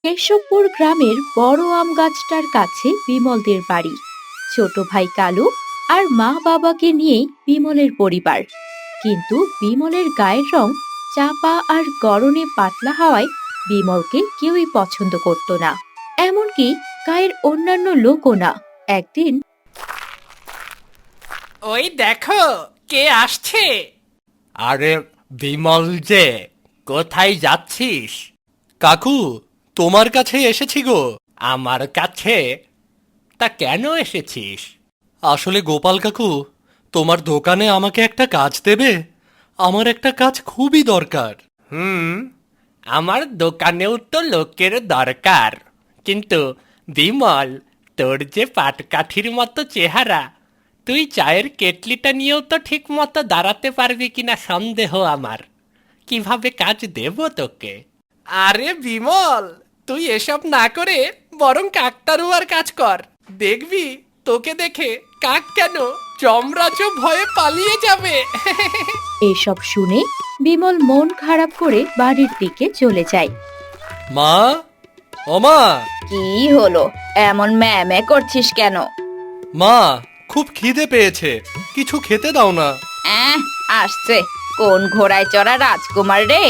কেশবপুর গ্রামের বড় আম গাছটার কাছে বিমলদের বাড়ি। ছোট ভাই কালু আর মা বাবাকে নিয়েই বিমলের পরিবার। কিন্তু বিমলের গায়ের রং চাপা আর গরনে পাতলা হওয়ায় বিমলকে কেউই পছন্দ করত না, এমনকি গায়ের অন্যান্য লোকও না। একদিন ওই দেখো কে আসছে। আরে বিমল যে, কোথায় যাচ্ছিস? কাকু, তোমার কাছে এসেছি গো। আমার কাছে? তা কেন এসেছিস? আসলে গোপাল কাকু, তোমার দোকানে আমাকে একটা কাজ দেবে? আমার একটা কাজ খুবই দরকার। আমার দোকানেও তো লোকের দরকার, কিন্তু বিমল, তোর যে পাটকাঠির মতো চেহারা, তুই চায়ের কেটলিটা নিয়েও তো ঠিক মতো দাঁড়াতে পারবি কিনা সন্দেহ আমার। কিভাবে কাজ দেব তোকে? আরে বিমল, তুই এসব না করে বরং কাকতারুয়ার কাজ কর। দেখবি তোকে দেখে কাক কেন, যমরাজও ভয়ে পালিয়ে যাবে। এসব শুনে বিমল মন খারাপ করে বাড়ির দিকে চলে যায়। মা, ও মা। কি হলো, এমন ম্যামে করছিস কেন? মা, খুব খিদে পেয়েছে, কিছু খেতে দাও না। আসছে কোন ঘোড়ায় চড়া রাজকুমার রে,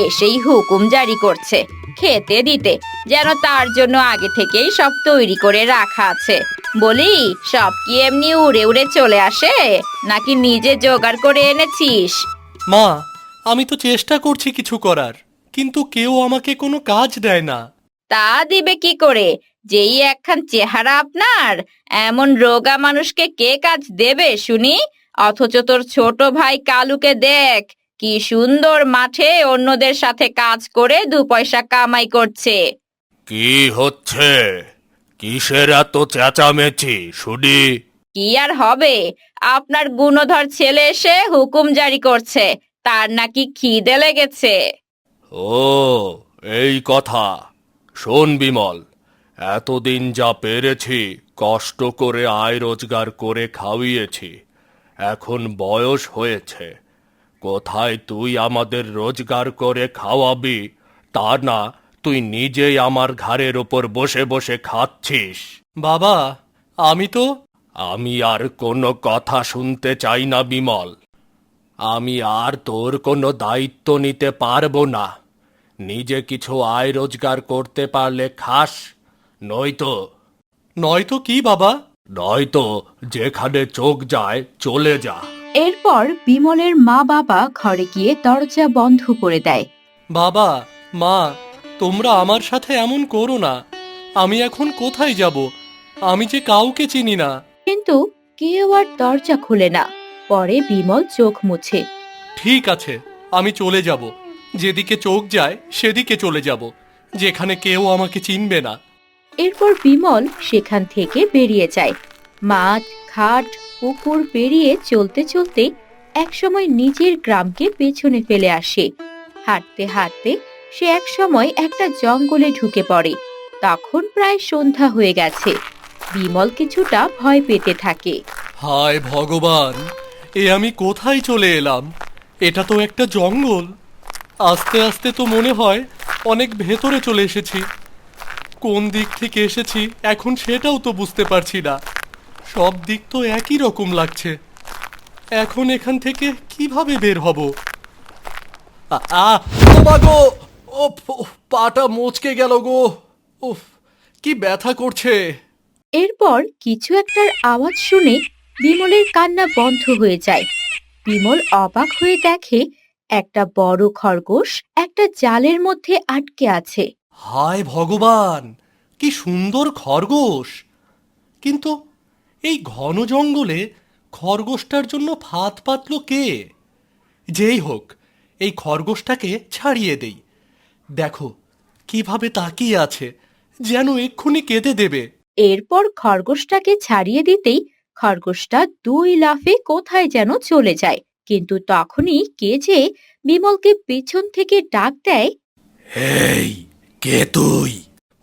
এসেই হুকুম জারি করছে খেতে দিতে, যেন তার জন্য আগে থেকেই সব তৈরি করে রাখা আছে। বলি, সব কি এমনি উড়ে উড়ে চলে আসে, নাকি নিজে জোগাড় করে এনেছিস? মা, আমি তো চেষ্টা করছি কিছু করার, কিন্তু কেউ আমাকে কোনো কাজ দেয় না। তা দিবে কি করে, যেই একখান চেহারা আপনার, এমন রোগা মানুষকে কে কাজ দেবে শুনি? অথচ তোর ছোট ভাই কালুকে দেখ, কি সুন্দর মাঠে অন্যদের সাথে কাজ করে দু পয়সা কামাই করছে। কি হচ্ছে? কিসের এত চেঁচামেচি শুনি? কি আর হবে, আপনার গুণধর ছেলে এসে হুকুম জারি করছে, তার নাকি খিদে লেগেছে। ও, এই কথা। শোন বিমল, এতদিন যা পেরেছি কষ্ট করে আয় রোজগার করে খাওয়িয়েছি, এখন বয়স হয়েছে। কোথায় তুই আমাদের রোজগার করে খাওয়াবি, তা না তুই নিজেই আমার ঘাড়ের ওপর বসে বসে খাচ্ছিস। বাবা, আমি আর কোনো কথা শুনতে চাই না বিমল। আমি আর তোর কোনো দায়িত্ব নিতে পারবো না। নিজে কিছু আয় রোজগার করতে পারলে খাস, নয়তো নয়তো কি বাবা? নয়তো যেখানে চোখ যায় চলে যা। এরপর বিমলের মা বাবা ঘরে গিয়ে দরজা বন্ধ করে দেয়। বাবা, মা, তোমরা আমার সাথে এমন করো না। আমি এখন কোথায় যাব? আমি যে কাউকে চিনি না। কিন্তু কেউ আর দরজা খুলে না। পরে বিমল চোখ মুছে। ঠিক আছে, আমি চলে যাব। যেদিকে চোখ যায় সেদিকে চলে যাব, যেখানে কেউ আমাকে চিনবে না। এরপর বিমল সেখান থেকে বেরিয়ে যায়। মাঠ, ঘাট, পুকুর পেরিয়ে চলতে চলতে একসময় নিজের গ্রামকে পেছনে ফেলে আসে। হাঁটতে হাঁটতে সে একসময় একটা জঙ্গলে ঢুকে পড়ে। তখন প্রায় সন্ধ্যা হয়ে গেছে। বিমল কিছুটা ভয় পেতে থাকে। হায় ভগবান, এ আমি কোথায় চলে এলাম? এটা তো একটা জঙ্গল। আস্তে আস্তে তো মনে হয় অনেক ভেতরে চলে এসেছি। কোন দিক থেকে এসেছি এখন সেটাও তো বুঝতে পারছি না। সব দিক তো একই রকম লাগছে। এখন এখান থেকে কিভাবে বের হব? ও মা গো! ওফ, ওফ, পাটা মচকে গেল গো। উফ, কি ব্যথা করছে। এরপর কিছু একটার আওয়াজ শুনে বিমলের কান্না বন্ধ হয়ে যায়। বিমল অবাক হয়ে দেখে একটা বড় খরগোশ একটা জালের মধ্যে আটকে আছে। হায় ভগবান, কি সুন্দর খরগোশ! কিন্তু এই ঘন জঙ্গলে খরগোশটার জন্য ফাঁদ পাতল কে? যেই হোক, এই খরগোশটাকে ছাড়িয়ে দেই। দেখো কিভাবে তাকিয়ে আছে, যেন এক্ষুনি কেঁদে দেবে। এরপর খরগোশটাকে ছাড়িয়ে দিতেই খরগোশটা দুই লাফে কোথায় যেন চলে যায়। কিন্তু তখনই কে যে বিমলকে পেছন থেকে ডাক দেয়। এই, কে তুই?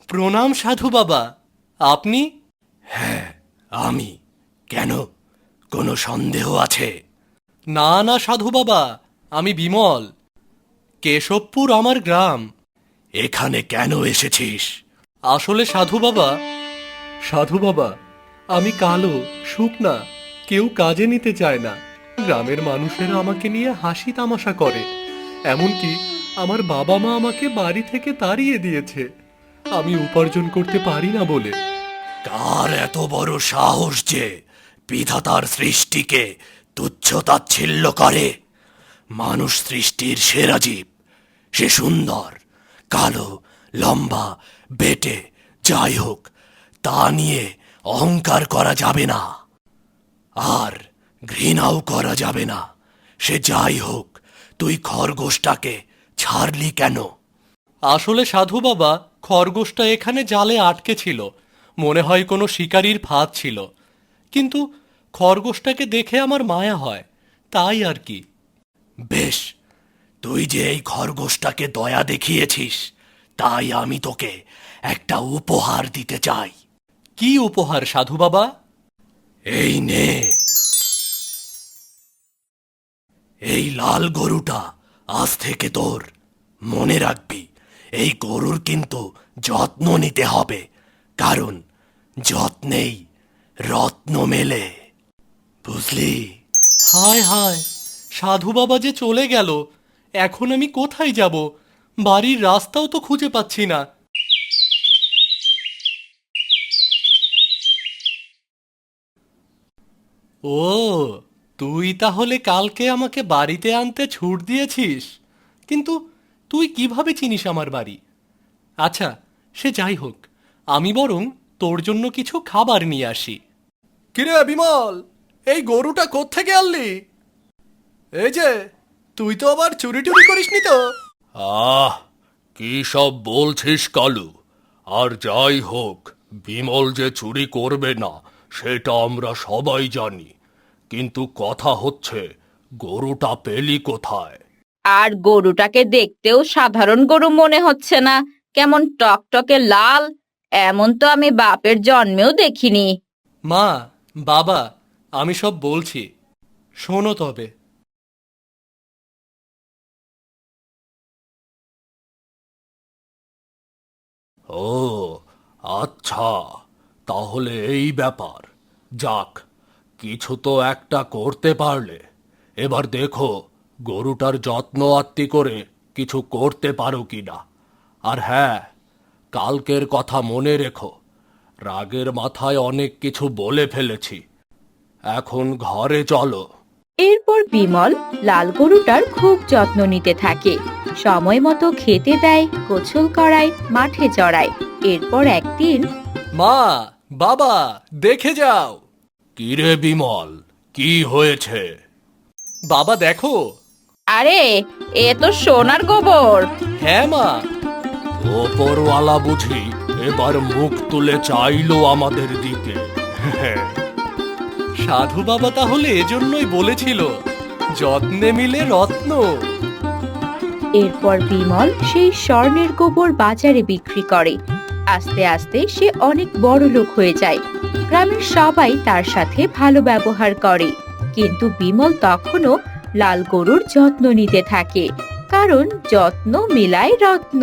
প্রণাম সাধু বাবা। আপনি? হ্যাঁ, আমি। কেন, কোনো সন্দেহ আছে? না না সাধু বাবা, আমি বিমল। কেশবপুর আমার গ্রাম। এখানে কেন এসেছিস? আসলে সাধু বাবা, আমি কালো, শুকনা, কেউ কাজে নিতে চায় না। গ্রামের মানুষেরা আমাকে নিয়ে হাসি তামাশা করে, এমনকি আমার বাবা মা আমাকে বাড়ি থেকে তাড়িয়ে দিয়েছে আমি উপার্জন করতে পারি না বলে। কার এত বড় সাহস যে বিধাতার সৃষ্টিকে তুচ্ছ তাচ্ছিল্য করে? মানুষ সৃষ্টির সেরা জীব। সে সুন্দর, কালো, লম্বা, বেটে, যাই হোক, তা নিয়ে অহংকার করা যাবে না, আর ঘৃণাও করা যাবে না। সে যাই হোক, তুই খরগোশটাকে ছাড়লি কেন? আসলে সাধু বাবা, খরগোশটা এখানে জালে আটকে ছিল, মনে হয় কোনো শিকারীর ফাঁদ ছিল। কিন্তু খরগোশটাকে দেখে আমার মায়া হয়, তাই আর কি। বেশ, তুই যে এই খরগোশটাকে দয়া দেখিয়েছিস, তাই আমি তোকে একটা উপহার দিতে চাই। কি উপহার সাধু বাবা? এই নে, এই লাল গরুটা আজ থেকে তোর। মনে রাখবি, এই গরুর কিন্তু যত্ন নিতে হবে, কারণ যত্নেই রত্ন মেলে, বুঝলি? হায় হায়, সাধু বাবা যে চলে গেল, এখন আমি কোথায় যাব? বাড়ির রাস্তাও তো খুঁজে পাচ্ছি না। ও, তুই তাহলে কালকে আমাকে বাড়িতে আনতে ছুট দিয়েছিস? কিন্তু তুই কিভাবে চিনিস আমার বাড়ি? আচ্ছা, সে যাই হোক, আমি বরং তোর জন্য কিছু খাবার নিয়ে আসি। কিরে বিমল, এই গরুটা কোত্থেকে আনলি? এই যে, তুই তো আবার চুরি টুরি করিসনি তো? আহ, কি সব বলছিস কালু? আর যাই হোক, বিমল যে চুরি করবে না সেটা আমরা সবাই জানি, কিন্তু কথা হচ্ছে গরুটা পেলি কোথায়? আর গরুটাকে দেখতেও সাধারণ গরু মনে হচ্ছে না, কেমন টকটকে লাল। এমন তো আমি বাপের জন্মেও দেখিনি। মা, বাবা, আমি সব বলছি, শোনো তবে। ও আচ্ছা, তাহলে এই ব্যাপার। যাক, কিছু তো একটা করতে পারলে। এবার দেখো গরুটার যত্ন আত্তি করে কিছু করতে পারো কিনা। আর হ্যাঁ, কালকের কথা মনে রেখো। রাগের মাথায় অনেক কিছু বলে ফেলেছি, এখন ঘরে চলো। এরপর বিমল লাল গরুটার খুব যত্ন নিতে থাকে, সময় মতো খেতে দেয়, গোসল করায়, মাঠে চড়ায়। এরপর একদিন মা, বাবা, দেখে যাও। কিরে বিমল, কি হয়েছে? বাবা দেখো। আরে, এ তো সোনার গোবর। হ্যাঁ মা। ওপরওয়ালা বুঝি এবার মুখ তুলে চাইলো আমাদের দিকে। সাধু বাবা তাহলে এজন্যই বলেছিল, যত্নে মিলে রত্ন। এরপর বিমল সেই স্বর্ণের গোবর বাজারে বিক্রি করে। আস্তে আস্তে সে অনেক বড় লোক হয়ে যায়। গ্রামের সবাই তার সাথে ভালো ব্যবহার করে, কিন্তু বিমল তখনও লাল গরুর যত্ন নিতে থাকে, কারণ যত্ন মেলায় রত্ন।